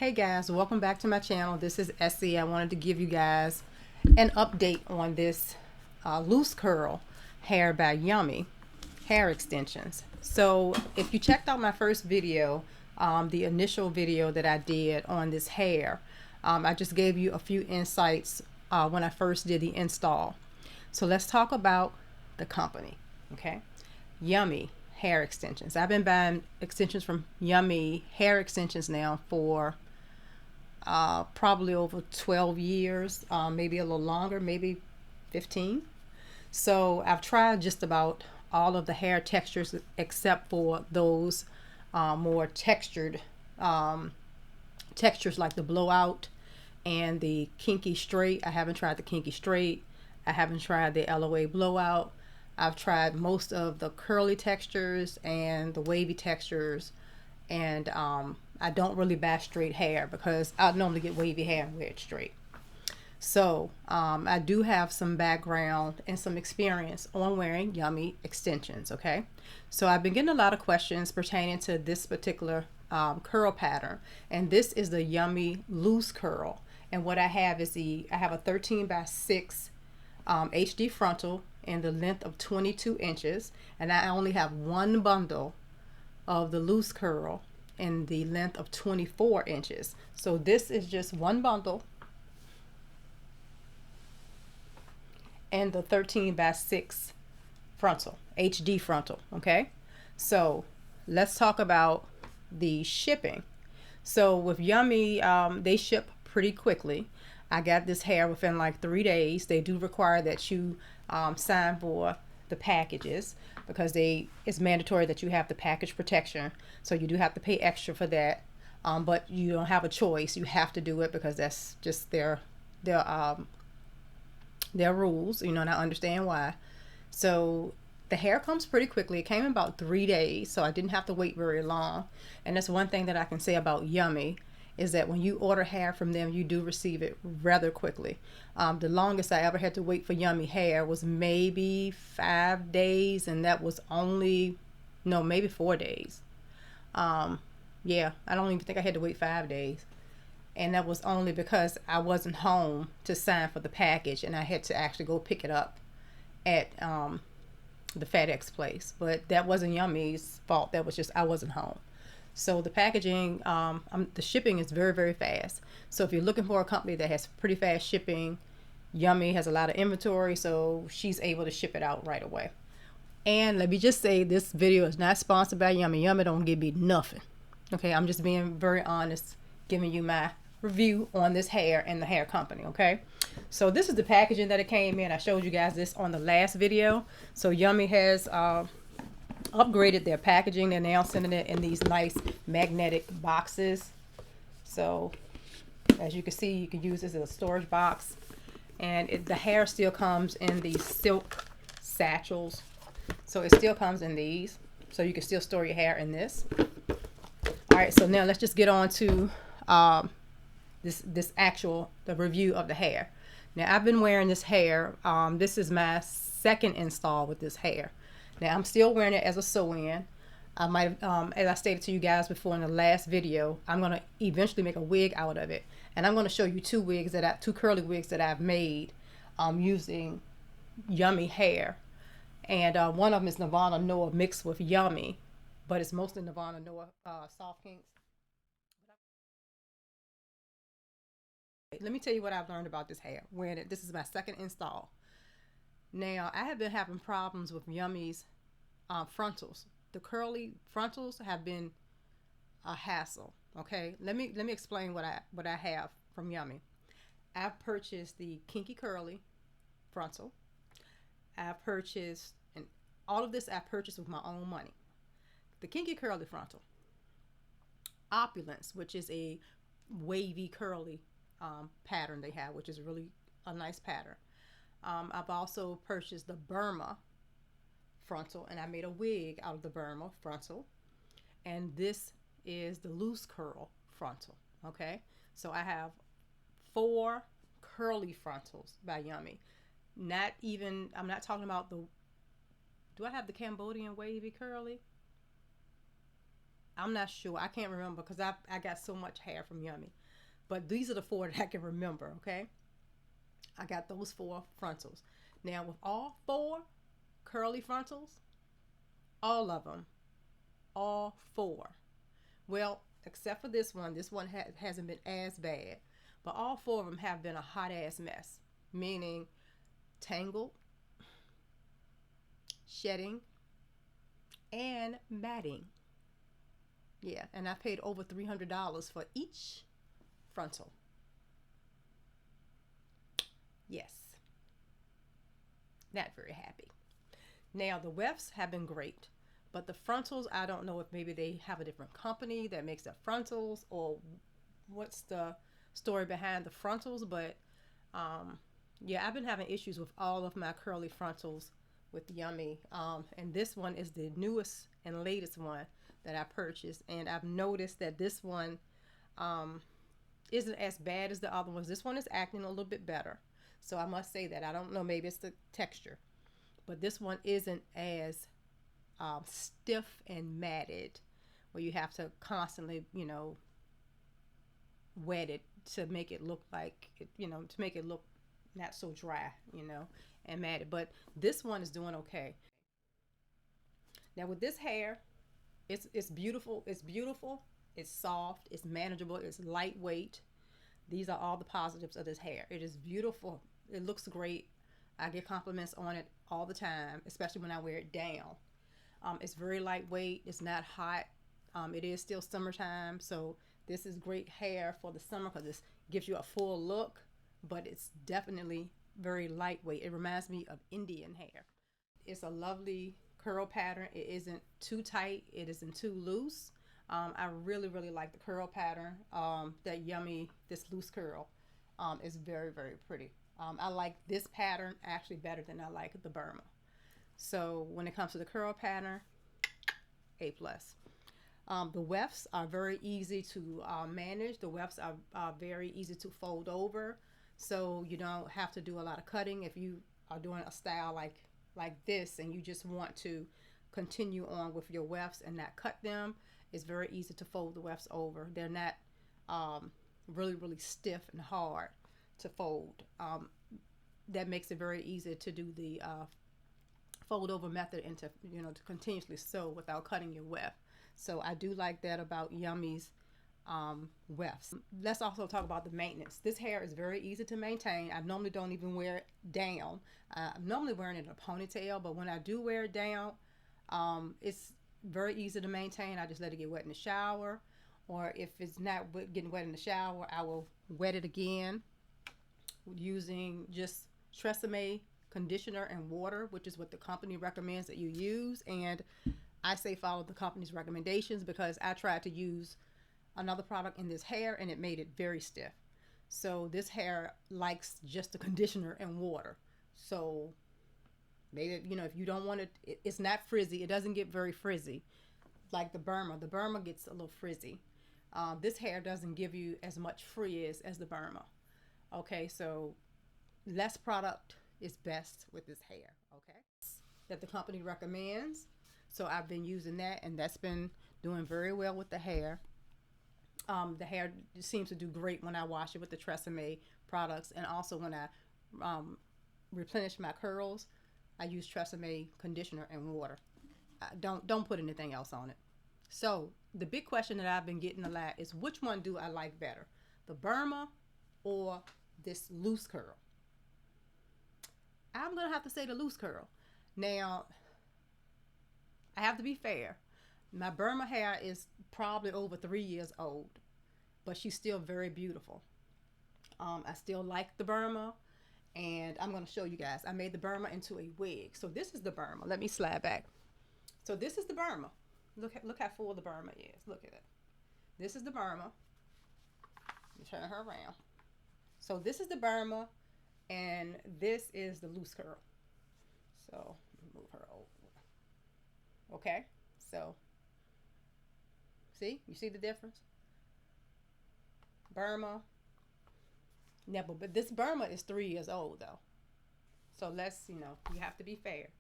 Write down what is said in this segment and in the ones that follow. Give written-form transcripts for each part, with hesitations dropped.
Hey guys, welcome back to my channel. This is Essie. I wanted to give you guys an update on this loose curl hair by Yummy hair extensions. So if you checked out my first video, the initial video that I did on this hair, I just gave you a few insights when I first did the install. So let's talk about the company, okay? Yummy hair extensions. I've been buying extensions from Yummy hair extensions now for probably over 12 years, maybe a little longer, maybe 15. So I've tried just about all of the hair textures except for those more textured textures like the blowout and the kinky straight. I haven't tried the kinky straight. I haven't tried the LOA blowout. I've tried most of the curly textures and the wavy textures, and I don't really buy straight hair because I normally get wavy hair and wear it straight. So I do have some background and some experience on wearing Yummy extensions, okay? So I've been getting a lot of questions pertaining to this particular curl pattern, and this is the Yummy loose curl. And what I have is I have a 13 by 6 HD frontal in the length of 22 inches, and I only have one bundle of the loose curl in the length of 24 inches. So this is just one bundle and the 13 by 6 frontal, HD frontal, okay? So let's talk about the shipping. So with Yummy, they ship pretty quickly. I got this hair within like 3 days. They do require that you sign for the packages because it's mandatory that you have the package protection. So you do have to pay extra for that. But you don't have a choice. You have to do it because that's just their rules, and I understand why. So the hair comes pretty quickly. It came in about 3 days, so I didn't have to wait very long. And that's one thing that I can say about Yummy, is that when you order hair from them, you do receive it rather quickly. The longest I ever had to wait for Yummy hair was maybe 5 days, and that was only, no, maybe 4 days. Yeah, I don't even think I had to wait 5 days. And that was only because I wasn't home to sign for the package, and I had to actually go pick it up at the FedEx place. But that wasn't Yummy's fault. That was just I wasn't home. So the packaging, the shipping is very, very fast. So if you're looking for a company that has pretty fast shipping, Yummy has a lot of inventory, so she's able to ship it out right away. And let me just say, this video is not sponsored by Yummy. Yummy don't give me nothing. Okay, I'm just being very honest, giving you my review on this hair and the hair company, okay? So this is the packaging that it came in. I showed you guys this on the last video. So Yummy has upgraded their packaging. They're now sending it in these nice magnetic boxes. So as you can see, you can use this as a storage box. And the hair still comes in these silk satchels. So it still comes in these. So you can still store your hair in this. All right, so now let's just get on to the review of the hair. Now I've been wearing this hair. This is my second install with this hair. Now I'm still wearing it as a sew-in. I might, as I stated to you guys before in the last video, I'm gonna eventually make a wig out of it, and I'm gonna show you two curly wigs that I've made using Yummy hair. And one of them is Nirvana Noah mixed with Yummy, but it's mostly Nirvana Noah soft kinks. Let me tell you what I've learned about this hair. Wearing it, this is my second install. Now I have been having problems with Yummy's frontals. The curly frontals have been a hassle. Okay, let me explain what I have from Yummy. I've purchased the kinky curly frontal. I've purchased, and all of this I purchased with my own money. The kinky curly frontal, Opulence, which is a wavy curly pattern they have, which is really a nice pattern. I've also purchased the Burma frontal, and I made a wig out of the Burma frontal. And this is the loose curl frontal. Okay, so I have 4 curly frontals by Yummy. I'm not talking about do I have the Cambodian wavy curly? I'm not sure. I can't remember because I got so much hair from Yummy. But these are the 4 that I can remember, okay? I got those 4 frontals. Now, with all 4 curly frontals, all of them, all 4. Well, except for this one. This one hasn't been as bad. But all 4 of them have been a hot ass mess. Meaning tangled, shedding, and matting. Yeah, and I paid over $300 for each frontal. Yes, not very happy. Now, the wefts have been great, but the frontals, I don't know if maybe they have a different company that makes the frontals or what's the story behind the frontals, but yeah, I've been having issues with all of my curly frontals with Yummy. And this one is the newest and latest one that I purchased, and I've noticed that this one isn't as bad as the other ones. This one is acting a little bit better. So I must say that. I don't know, maybe it's the texture. But this one isn't as stiff and matted where you have to constantly, wet it to make it look like, to make it look not so dry, and matted. But this one is doing okay. Now with this hair, it's beautiful. It's beautiful. It's soft. It's manageable. It's lightweight. These are all the positives of this hair. It is beautiful. It looks great. I get compliments on it all the time, especially when I wear it down. It's very lightweight. It's not hot. It is still summertime, so this is great hair for the summer because it gives you a full look, but it's definitely very lightweight. It reminds me of Indian hair. It's a lovely curl pattern. It isn't too tight. It isn't too loose. I really, really like the curl pattern. That Yummy, this loose curl, is very, very pretty. I like this pattern actually better than I like the Burma. So when it comes to the curl pattern, A plus. The wefts are very easy to manage. The wefts are very easy to fold over, so you don't have to do a lot of cutting if you are doing a style like this and you just want to continue on with your wefts and not cut them. It's very easy to fold the wefts over. They're not really, really stiff and hard to fold. That makes it very easy to do the fold over method and to continuously sew without cutting your weft. So I do like that about Yummy's wefts. Let's also talk about the maintenance. This hair is very easy to maintain. I normally don't even wear it down. I'm normally wearing it in a ponytail, but when I do wear it down, it's very easy to maintain. I just let it get wet in the shower, or if it's not getting wet in the shower, I will wet it again using just Tresemme conditioner and water, which is what the company recommends that you use. And I say follow the company's recommendations because I tried to use another product in this hair and it made it very stiff. So this hair likes just the conditioner and water. So maybe, if you don't want it, it's not frizzy. It doesn't get very frizzy like the Burma. The Burma gets a little frizzy. This hair doesn't give you as much frizz as the Burma. Okay, so less product is best with this hair. Okay, that the company recommends. So I've been using that, and that's been doing very well with the hair. The hair seems to do great when I wash it with the Tresemme products, and also when I replenish my curls, I use Tresemme conditioner and water. Don't put anything else on it. So the big question that I've been getting a lot is, which one do I like better, the Burma or this loose curl? I'm gonna have to say the loose curl. Now, I have to be fair. My Burma hair is probably over 3 years old, but she's still very beautiful. I still like the Burma, and I'm going to show you guys. I made the Burma into a wig. So this is the Burma. Let me slide back. So this is the Burma. Look how full the Burma is. Look at it. This is the Burma. Let me turn her around. So this is the Burma, and this is the loose curl. So move her over. Okay, so see, you see the difference? Burma, nipple, but this Burma is 3 years old though. So let's, you have to be fair.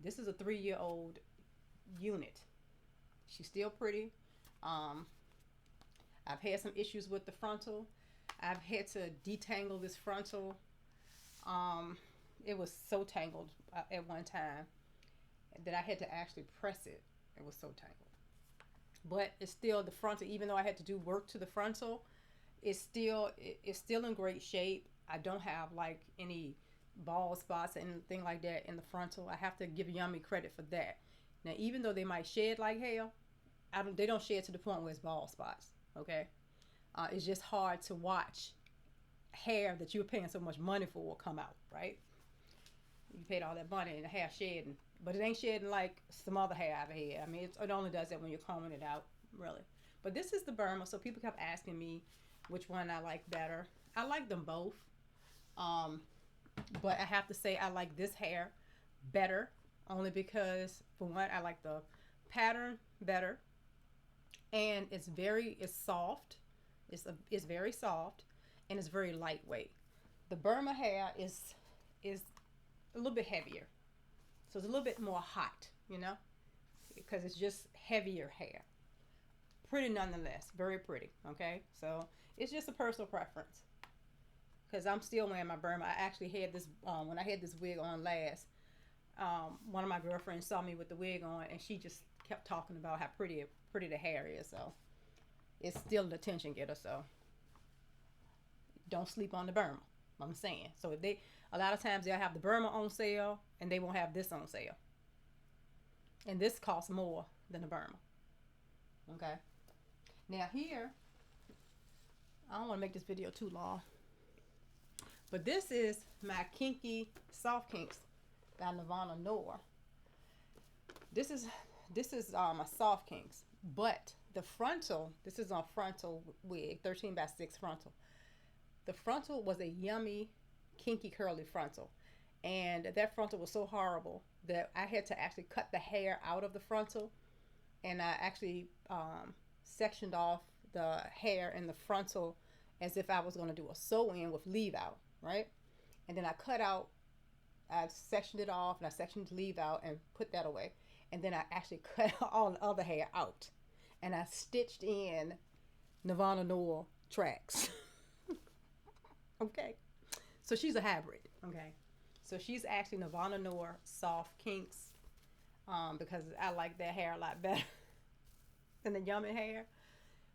This is a 3-year-old unit. She's still pretty. Um, I've had some issues with the frontal. I've had to detangle this frontal. Um, it was so tangled at one time that I had to actually press it. It was so tangled. But it's still the frontal, even though I had to do work to the frontal, it's still in great shape. I don't have like any bald spots or anything like that in the frontal. I have to give Yummy credit for that. Now, even though they might shed like hell, they don't shed to the point where it's bald spots. Okay, it's just hard to watch hair that you're paying so much money for will come out, right? You paid all that money and the hair shedding, but it ain't shedding like some other hair I've had. I mean, it only does that when you're combing it out, really. But this is the Burma, so people kept asking me which one I like better. I like them both, um, but I have to say I like this hair better, only because for one I like the pattern better, and it's soft. It's very soft, and it's very lightweight. The Burma hair is a little bit heavier. So it's a little bit more hot, because it's just heavier hair. Pretty nonetheless, very pretty, okay? So it's just a personal preference. Because I'm still wearing my Burma. I actually had this, when I had this wig on last, one of my girlfriends saw me with the wig on and she just kept talking about how pretty the hair is. So it's still an attention getter, so don't sleep on the Burma. I'm saying. So a lot of times they'll have the Burma on sale and they won't have this on sale. And this costs more than the Burma. Okay. Now here, I don't want to make this video too long, but this is my Kinky Soft Kinks by Nirvana Noir. This is my Soft Kinks, but the frontal, this is on frontal wig, 13x6 frontal. The frontal was a Yummy Kinky Curly frontal, and that frontal was so horrible that I had to actually cut the hair out of the frontal, and I actually sectioned off the hair in the frontal as if I was going to do a sew-in with leave out, right? And then I sectioned it off and I sectioned the leave out and put that away. And then I actually cut all the other hair out and I stitched in Nirvana Noir tracks. Okay. So she's a hybrid. Okay. So she's actually Nirvana Noir Soft Kinks, because I like that hair a lot better than the Yummy hair.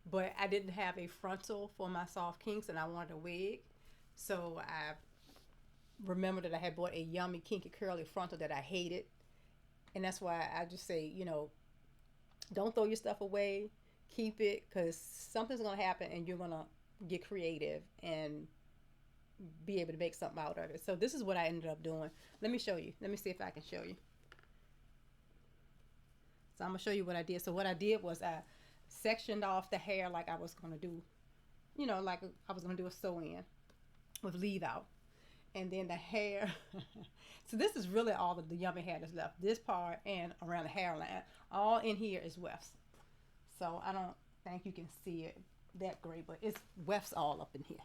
But I didn't have a frontal for my Soft Kinks and I wanted a wig. So I remembered that I had bought a Yummy Kinky Curly frontal that I hated. And that's why I just say, don't throw your stuff away. Keep it, because something's going to happen and you're going to get creative and be able to make something out of it. So this is what I ended up doing. Let me show you. Let me see if I can show you. So I'm going to show you what I did. So what I did was I sectioned off the hair like I was going to do, like I was going to do a sew-in with leave out. And then the hair. So this is really all of the Yummy hair that's left. This part and around the hairline. All in here is wefts. So I don't think you can see it that great, but it's wefts all up in here.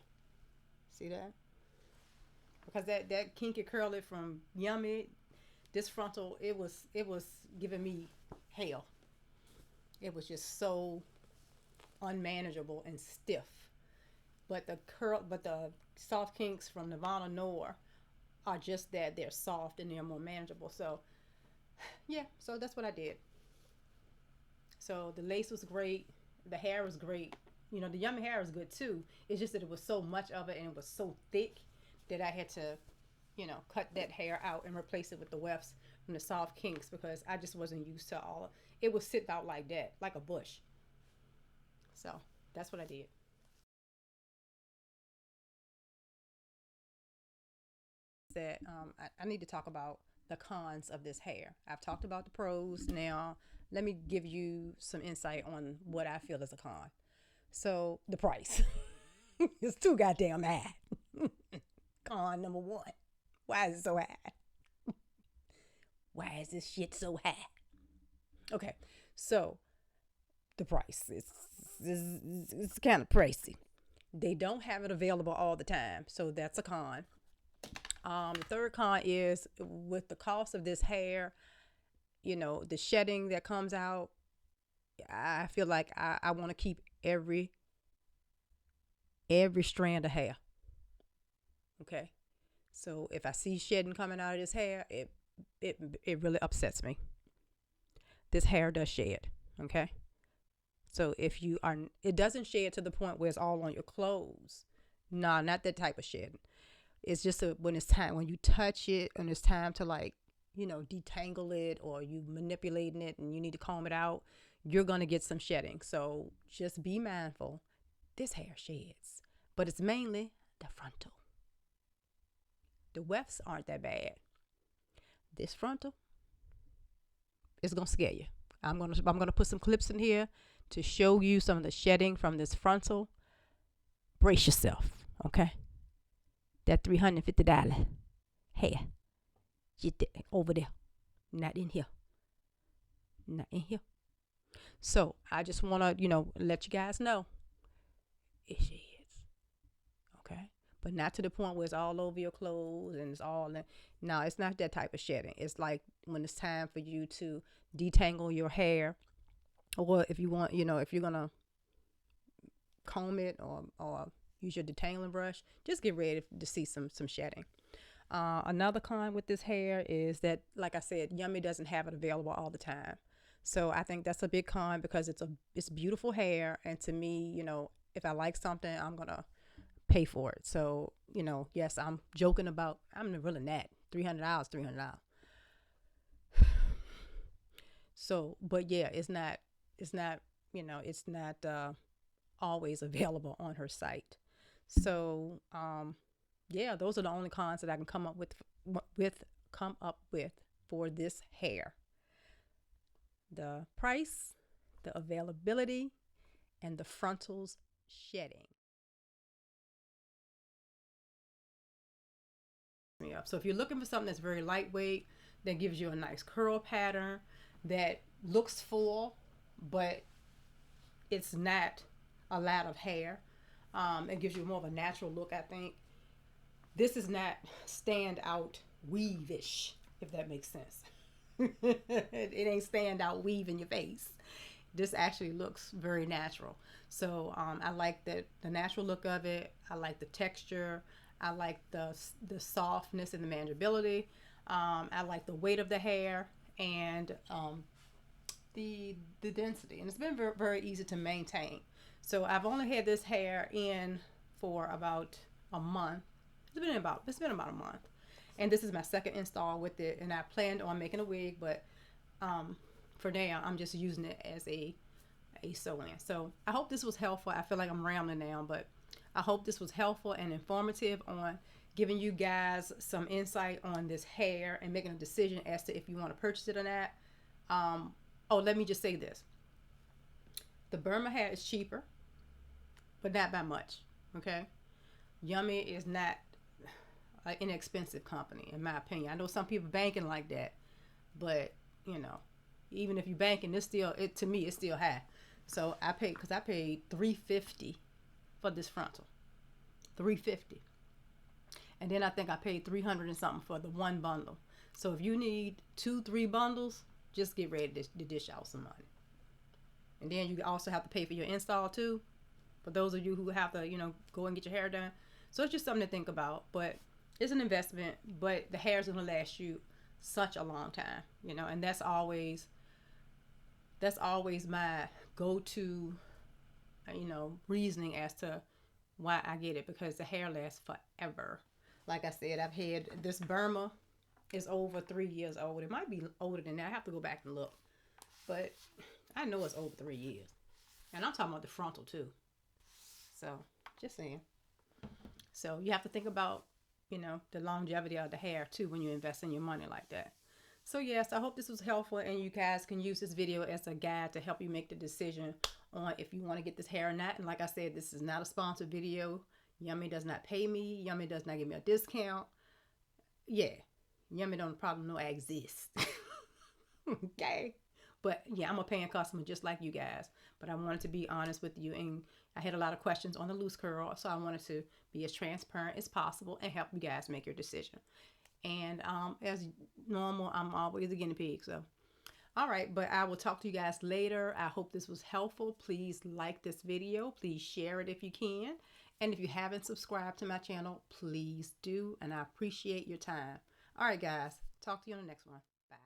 See that? Because that Kinky Curly from Yummy, this frontal, it was giving me hell. It was just so unmanageable and stiff. But the Soft Kinks from Nirvana Noir are just that. They're soft and they're more manageable. So yeah, so that's what I did. So the lace was great. The hair was great. The Yummy hair was good too. It's just that it was so much of it and it was so thick that I had to, cut that hair out and replace it with the wefts from the Soft Kinks, because I just wasn't used to all of it. It was sitting out like that, like a bush. So that's what I did. That I need to talk about the cons of this hair. I've talked about the pros. Now let me give you some insight on what I feel is a con. So the price. It's too goddamn high. Con number one. Why is it so high? Why is this shit so high? Okay, so the price it's kind of pricey. They don't have it available all the time, so that's a con. The third con is with the cost of this hair, the shedding that comes out, I feel like I want to keep every strand of hair. Okay. So if I see shedding coming out of this hair, it really upsets me. This hair does shed. Okay. So if you are, it doesn't shed to the point where it's all on your clothes. Nah, not that type of shedding. It's just when it's time, when you touch it and it's time to like, detangle it, or you manipulating it and you need to comb it out, you're going to get some shedding. So just be mindful. This hair sheds, but it's mainly the frontal. The wefts aren't that bad. This frontal is going to scare you. I'm gonna put some clips in here to show you some of the shedding from this frontal. Brace yourself, okay? That $350 hair, get over there, not in here, not in here. So I just want to, let you guys know it sheds, okay? But not to the point where it's all over your clothes and it's all in. No, it's not that type of shedding. It's like when it's time for you to detangle your hair, or if you want, if you're gonna comb it or use your detangling brush, just get ready to see some shedding. Another con with this hair is that, like I said, Yummy doesn't have it available all the time. So I think that's a big con, because it's beautiful hair, and to me, if I like something, I'm gonna pay for it. So yes, I'm joking about, I'm really not $300. So, but yeah, it's not always available on her site. So yeah, those are the only cons that I can come up with for this hair: the price, the availability, and the frontals shedding. So if you're looking for something that's very lightweight, that gives you a nice curl pattern, that looks full, but it's not a lot of hair, it gives you more of a natural look, I think. This is not stand out weavish, if that makes sense. It ain't stand out weave in your face. This actually looks very natural. So I like the natural look of it. I like the texture. I like the softness and the manageability. I like the weight of the hair, and the density, and it's been very, very easy to maintain. So I've only had this hair in for about a month. It's been about a month, and this is my second install with it. And I planned on making a wig, but for now I'm just using it as a sew-in. So I hope this was helpful. I feel like I'm rambling now, but I hope this was helpful and informative on giving you guys some insight on this hair and making a decision as to if you want to purchase it or not. Let me just say this: the Burma hair is cheaper, but not by much. Okay, Yummy is not an inexpensive company, in my opinion. I know some people banking like that, but even if you banking, to me it's still high. So I paid $350 for this frontal, $350, and then I think I paid 300 and something for the one bundle. So if you need 2-3 bundles, just get ready to dish out some money. And then you also have to pay for your install too, for those of you who have to go and get your hair done. So it's just something to think about. But it's an investment, but the hair is going to last you such a long time, and that's always my go-to reasoning as to why I get it, because the hair lasts forever. Like I said, I've had this Burma is over 3 years old. It might be older than that. I have to go back and look, but I know it's over 3 years, and I'm talking about the frontal too. So just saying. So you have to think about the longevity of the hair too when you invest in your money like that. So yes, I hope this was helpful, and you guys can use this video as a guide to help you make the decision on if you want to get this hair or not. And like I said, this is not a sponsored video. Yummy does not pay me. Yummy does not give me a discount. Yeah, Yummy don't probably know I exist. Okay. But yeah, I'm a paying customer just like you guys. But I wanted to be honest with you, and I had a lot of questions on the loose curl, so I wanted to be as transparent as possible and help you guys make your decision. And as normal, I'm always a guinea pig. So All right, but I will talk to you guys later. I hope this was helpful. Please like this video. Please share it if you can. And if you haven't subscribed to my channel, please do. And I appreciate your time. All right, guys. Talk to you on the next one. Bye.